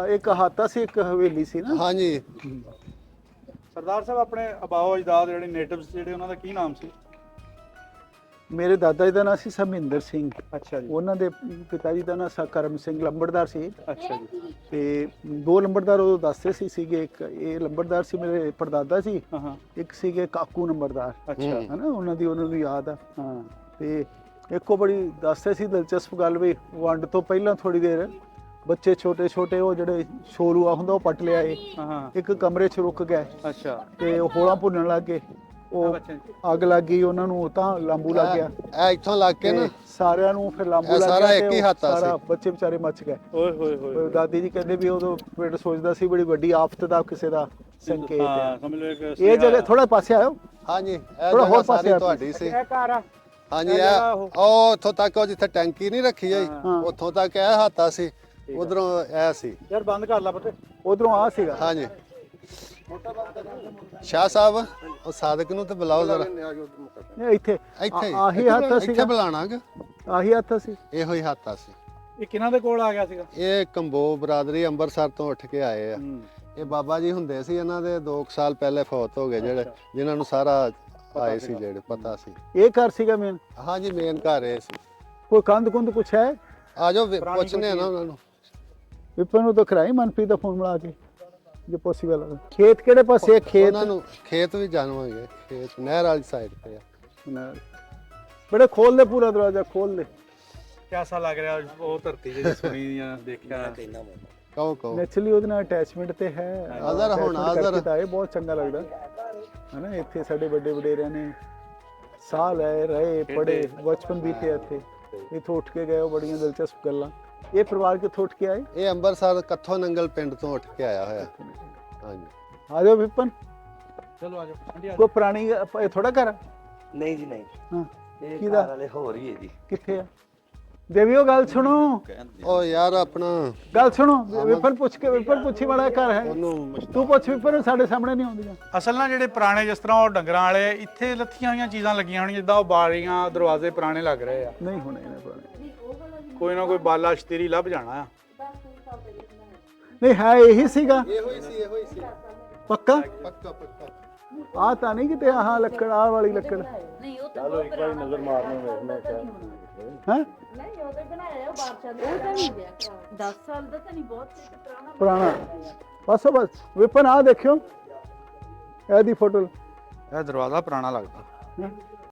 ਇੱਕ ਹਾਤਾ ਸੀ, ਇੱਕ ਹਵੇਲੀ ਸੀ ਨਾ। ਹਾਂਜੀ। ਸਰਦਾਰ ਸਾਹਿਬ ਆਪਣੇ ਆਬਾਓ ਅਜਦਾਦ ਜਿਹੜੇ ਨੇਟਿਵਸ ਜਿਹੜੇ ਉਹਨਾਂ ਦਾ ਕੀ ਨਾਮ ਸੀ? ਮੇਰੇ ਦਾਦਾ ਜੀ ਦਾ ਨਾਂ ਸੀ ਸਮਿੰਦਰ ਸਿੰਘ। ਅੱਛਾ ਜੀ। ਉਹਨਾਂ ਦੇ ਪਿਤਾ ਜੀ ਦਾ ਨਾਂ ਕਰਮ ਸਿੰਘ ਲੰਬੜਦਾਰ ਸੀ। ਅੱਛਾ ਜੀ। ਤੇ 2 ਲੰਬੜਦਾਰ ਉਦੋਂ ਦੱਸਦੇ ਸੀਗੇ, ਇੱਕ ਇਹ ਲੰਬੜਦਾਰ ਸੀ ਮੇਰੇ ਪੜਦਾਦਾ ਸੀ, ਹਾਂ। ਇੱਕ ਸੀਗੇ ਕਾਕੂ ਨੰਬਰਦਾਰ। ਅੱਛਾ। ਹਨਾ, ਉਹਨਾਂ ਨੂੰ ਯਾਦ ਆ। ਹਾਂ। ਤੇ ਇੱਕੋ ਬੜੀ ਦੱਸਦੇ ਸੀ ਦਿਲਚਸਪ ਗੱਲ ਵੀ ਵੰਡ ਤੋਂ ਪਹਿਲਾਂ ਥੋੜੀ ਦੇਰ ਬੱਚੇ ਛੋਟੇ ਛੋਟੇ ਉਹ ਜਿਹੜੇ ਛੋਲੂਆ ਹੁੰਦਾ ਉਹ ਪੱਟ ਲਿਆਏ, ਹਾਂ। ਇੱਕ ਕਮਰੇ 'ਚ ਰੁਕ ਗਏ ਅੱਛਾ। ਤੇ ਉਹ ਹੋਲਾਂ ਭੁੰਨਣ ਲੱਗ ਗਏ, ਉਹ ਅੱਗ ਲੱਗ ਗਈ ਉਹਨਾਂ ਨੂੰ, ਤਾਂ ਲਾਂਬੂ ਲੱਗ ਗਿਆ। ਇਹ ਇੱਥੋਂ ਲੱਗ ਕੇ ਨਾ ਸਾਰਿਆਂ ਨੂੰ ਫਿਰ ਲਾਂਬੂ ਇਹ ਲੱਗ ਸਾਰਾ ਗਿਆ ਇੱਕ ਹੀ ਹਾਤਾ ਸੀ। ਸਾਰਾ ਬੱਚੇ ਵਿਚਾਰੇ ਮੱਚ ਗਏ। ਓਏ ਹੋਏ ਹੋਏ। ਦਾਦੀ ਜੀ ਕਹਿੰਦੇ ਵੀ ਉਦੋਂ ਪਿੰਡ ਸੋਚਦਾ ਸੀ ਬੜੀ ਵੱਡੀ ਆਫਤ ਦਾ ਕਿਸੇ ਦਾ ਸੰਕੇਤ ਹਾਂ, ਹੈ। ਸਮਝ ਲਓ ਇੱਕ ਇਹ ਜਗ੍ਹਾ ਥੋੜਾ ਪਾਸੇ ਆਇਓ। ਹਾਂਜੀ, ਇਹ ਥੋੜਾ ਜਗ੍ਹਾ ਹੋਰ ਪਾਸੇ ਸਾਰੀ ਆ ਤੁਹਾਡੀ ਸੀ। ਇਹ ਘਰ ਆ। ਹਾਂਜੀ, ਇਹ ਉਹ ਉੱਥੋਂ ਤੱਕ ਉਹ ਜਿੱਥੇ ਟੈਂਕੀ ਨਹੀਂ ਰੱਖੀ ਹੋਈ, ਹਾਂ। ਉੱਥੋਂ ਤੱਕ ਇਹ ਹਾਤਾ ਸੀ, ਉਧਰੋਂ ਇਹ ਸੀ। ਯਾਰ ਬੰਦ ਕਰ ਲਾ ਪੁੱਤ। ਉਧਰੋਂ ਆ ਸੀਗਾ। ਹਾਂਜੀ। ਸ਼ਾਹ ਸਾਹਿਬ ਉਹ ਸਾਦਕ ਨੂੰ ਤੇ ਬੁਲਾਓ ਜ਼ਰਾ। ਇਹ ਇੱਥੇ ਇੱਥੇ ਆਹੀ ਹਾਤਾ ਇੱਥੇ ਸੀਗਾ, ਬੁਲਾਣਾਗਾ। ਆਹੀ ਹਾਤਾ ਸੀ। ਇਹੋ ਹੀ ਹਾਤਾ ਸੀ। ਇਹ ਕਿਹਨਾਂ ਦੇ ਕੋਲ ਆ ਗਿਆ ਸੀਗਾ? ਇਹ ਕੰਬੋ ਬਰਾਦਰੀ ਅੰਮ੍ਰਿਤਸਰ ਤੋਂ ਉੱਠ ਕੇ ਆਏ ਆ। ਇਹ ਬਾਬਾ ਜੀ ਹੁੰਦੇ ਸੀ, ਇਹਨਾਂ ਦੇ 2 ਸਾਲ ਪਹਿਲੇ ਫੌਤ ਹੋ ਗਏ, ਜਿਹੜੇ ਜਿਨ੍ਹਾਂ ਨੂੰ ਸਾਰਾ ਆਏ ਸੀ, ਜਿਹੜੇ ਪਤਾ ਸੀ। ਇਹ ਘਰ ਸੀਗਾ ਮੇਨ। ਹਾਂਜੀ, ਮੇਨ ਘਰ ਇਹ ਸੀ। ਕੋਈ ਕੰਧ ਕੁੰਧ ਕੁਛ ਹੈ? ਆ ਜਾਓ ਪੁੱਛਨੇ ਆ ਨਾ ਉਹਨਾਂ ਨੂੰ। ਵਿਪਨ ਨੂੰ ਤਾਂ ਕਰਾਈ ਮਨਪ੍ਰੀਤ ਦਾ ਫੋਨ ਮਿਲਾ ਕੇ ਜੇ ਪੋਸੀਬਲ ਹੈ। ਖੇਤ ਕਿਹੜੇ ਪਾਸੇ ਹੈ? ਖੇਤ ਉਹਨਾਂ ਨੂੰ ਖੇਤ ਵੀ ਜਾਣਵਾਂਗੇ, ਖੇਤ ਨਹਿਰ ਵਾਲੀ ਸਾਈਡ ਤੇ ਆ। ਬੜੇ ਖੋਲ ਦੇ, ਪੂਰਾ ਦਰਵਾਜ਼ਾ ਖੋਲ ਦੇ। ਕਿਹਦਾ ਲੱਗ ਰਿਹਾ ਉਹ ਧਰਤੀ ਜਿਹੜੀ ਸੁਣੀ ਜਾਂ ਦੇਖਿਆ? ਕਹੋ ਨੈਚੁਰਲੀ ਉਹਦੇ ਨਾਲ ਅਟੈਚਮੈਂਟ ਤੇ ਹੈ। ਆਜ਼ਰ ਹੁਣ ਆਜ਼ਰ ਤਾਂ ਇਹ ਬਹੁਤ ਚੰਗਾ ਲੱਗਦਾ ਹੈ ਨਾ। ਇੱਥੇ ਸਾਡੇ ਵੱਡੇ ਵਡੇਰਿਆਂ ਨੇ ਸਾਹ ਲੈ ਰਹੇ, ਪੜੇ, ਬਚਪਨ ਬੀਤੇ ਇੱਥੇ। ਇੱਥੋਂ ਉੱਠ ਕੇ ਗਏ, ਉਹ ਬੜੀਆਂ ਦਿਲਚਸਪ ਗੱਲਾਂ। ਇਹ ਪਰਿਵਾਰ ਕਿੱਥੋਂ ਉੱਠ ਕੇ ਆਏ? ਇਹ ਅੰਮ੍ਰਿਤਸਰ ਕੱਥੋਂ ਨੰਗਲ ਪਿੰਡ ਤੋਂ ਉੱਠ ਕੇ ਆਇਆ ਹੋਇਆ। ਹਾਂਜੀ, ਆ ਜਾਓ ਵਿਪਨ। ਚਲੋ ਆ ਜਾਓ। ਕੋਈ ਪੁਰਾਣੀ ਇਹ ਥੋੜਾ ਘਰ ਆ? ਨਹੀਂ ਜੀ ਨਹੀਂ, ਹਾਂ, ਇਹ ਕਿਹਦਾ? ਘਰ ਵਾਲੇ ਹੋਰ ਹੀ ਹੈ ਜੀ। ਕਿੱਥੇ ਆ? ਦੇਵੀਓ ਗੱਲ ਸੁਣੋ, ਉਹ ਯਾਰ ਆਪਣਾ ਗੱਲ ਸੁਣੋ। ਵਿਪਨ ਪੁੱਛ ਕੇ, ਵਿਪਨ ਪੁੱਛੀ ਵਾਲਾ ਘਰ ਹੈ। ਉਹਨੂੰ ਤੂੰ ਪੁੱਛ ਵਿਪਨ, ਸਾਡੇ ਸਾਹਮਣੇ ਨਹੀਂ ਆਉਂਦੀਆਂ। ਅਸਲ ਨਾਲ ਜਿਹੜੇ ਪੁਰਾਣੇ ਜਿਸ ਤਰ੍ਹਾਂ ਉਹ ਡੰਗਰਾਂ ਵਾਲੇ ਇੱਥੇ ਲੱਥੀਆਂ ਹੋਈਆਂ ਚੀਜ਼ਾਂ ਲੱਗੀਆਂ ਹੋਣੀਆਂ, ਜਿੱਦਾਂ ਉਹ ਬਾਰੀਆਂ ਦਰਵਾਜ਼ੇ ਪੁਰਾਣੇ ਲੱਗ ਰਹੇ ਆ। ਨਹੀਂ ਹੋਣੇ ਇਹਨੇ ਪੁਰਾਣੇ। ਕੋਈ ਨਾ ਕੋਈ ਬਾਲਾ ਸ਼ਤੀਰੀ ਲੱਭ ਜਾਣਾ ਆ। ਨਹੀਂ ਹੈ ਇਹੀ ਸੀਗਾ ਇਹੋ ਹੀ ਸੀ। ਪੱਕਾ। ਪੱਕਾ ਆ ਤਾਂ ਨਹੀਂ ਕਿਤੇ ਆਹ ਲੱਕੜ, ਆਹ ਵਾਲੀ ਲੱਕੜ। ਨਹੀਂ ਉਹ ਤਾਂ ਚਲੋ ਇੱਕ ਵਾਰੀ ਨਜ਼ਰ ਮਾਰਨੇ ਵੇਖਣੇ ਹੈ ਨਹੀਂ ਉਹ ਤਾਂ ਬਣਾਇਆ ਉਹ ਬਾਦਸ਼ਾਹ ਦਾ, ਉਹ ਤਾਂ ਨਹੀਂ ਗਿਆ 10 ਸਾਲ ਦਾ ਤਾਂ ਨਹੀਂ, ਬਹੁਤ ਪੁਰਾਣਾ ਪੁਰਾਣਾ। ਬਸ ਵਿਪਨ ਆ ਦੇਖਿਓ ਇਹਦੀ ਫੋਟੋ। ਇਹ ਦਰਵਾਜ਼ਾ ਪੁਰਾਣਾ ਲੱਗਦਾ।